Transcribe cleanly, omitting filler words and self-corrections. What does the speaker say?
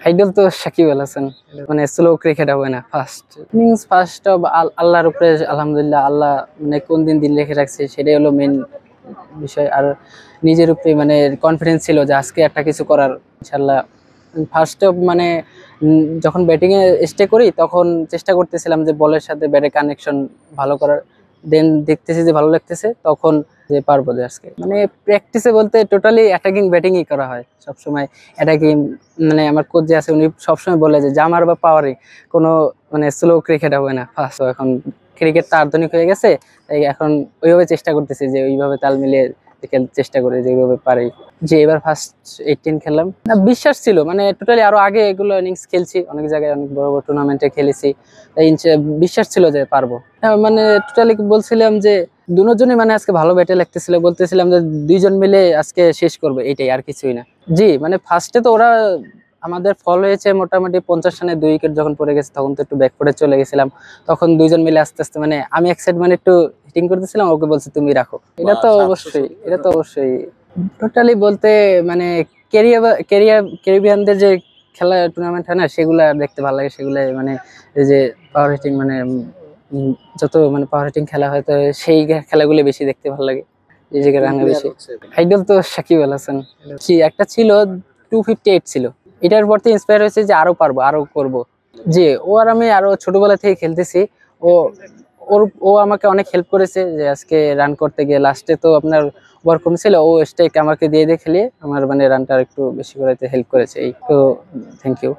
Idol তো সাকিব আল হাসান, মানে slow cricket হবে না। ফার্স্ট অফ আল্লাহর উপরে আলহামদুলিল্লাহ, আল্লাহ মানে কোন দিন দিন লিখে রাখছে সেটাই হলো মেন বিষয়। আর নিজের উপরে মানে কনফিডেন্স ছিল যে আজকে একটা কিছু করার ইনশাল্লাহ। ফার্স্ট অফ মানে যখন ব্যাটিং এ স্টে করি তখন চেষ্টা করতেছিলাম যে বলের সাথে ব্যাটে কানেকশন ভালো করার। দেন দেখতেছি যে ভালো লাগতেছে, তখন যে পারবো যে আজকে মানে প্র্যাকটিসে বলতে টোটালি অ্যাটাকিং ব্যাটিংই করা হয় সবসময়। অ্যাটাকিং মানে আমার কোচ যে আছে উনি সবসময় বলে যে জামার বা পাওয়ারে কোনো মানে স্লো ক্রিকেট হবে না। ফার্স্ট এখন ক্রিকেট তো আধুনিক হয়ে গেছে, তাই এখন ওইভাবে চেষ্টা করতেছি যে ওইভাবে তাল মিলিয়ে খেলতে চেষ্টা করে যে ওইভাবে পারি। যে এবার ফার্স্ট 18 খেললাম না, বিশ্বাস ছিল মানে টোটালি আরো আগে এগুলো ইনিংস খেলছি, অনেক জায়গায় অনেক বড় বড় টুর্নামেন্টে খেলেছি, তাই বিশ্বাস ছিল যে পারবো। মানে টোটালি বলছিলাম যে দুজনই মানে আজকে ভালো ব্যাটে লাগতেছিল, বলতেছিলাম যে দুইজন মিলে আজকে শেষ করবে, এইটাই আর কিছুই না। জি মানে ফার্স্টে তো ওরা আমাদের ফল হয়েছে মোটামুটি 50 রানে 2 উইকেট যখন পড়ে গেছে তখন তো একটু ব্যাকফুটে চলে গেছিলাম। তখন দুইজন মিলে আস্তে আস্তে মানে আমি এক সাইড মানে একটু হিটিং করতেছিলাম, ওকে বলছি তুমি রাখো। এটা তো অবশ্যই টোটালি বলতে মানে ক্যারিবিয়ানদের যে খেলা টুর্নামেন্ট হয় না, সেগুলা দেখতে ভালো লাগে। সেগুলা মানে এই যে পাওয়ার হিটিং মানে যত মানে পাওয়ার হিটিং খেলা হয় তো সেই খেলাগুলো বেশি দেখতে ভালো লাগে। এই জায়গায় রান্না বেশি আইডল তো সাকিব আল হাসান। একটা ছিল 258 ছিল, এটার পর থেকে ইন্সপায়ার হয়েছে যে আরো পারবো, আরো করব। জি ও আর আমি আরো ছোটবেলা থেকে খেলতেছি। ও ও আমাকে অনেক হেল্প করেছে যে আজকে রান করতে গিয়ে লাস্টে তো আপনার ওভার কম ছিল, ও স্ট্রাইক আমাকে দিয়ে খেলিয়ে আমার মানে রানটা একটু বেশি করাতে হেল্প করেছে। এই তো থ্যাংক ইউ।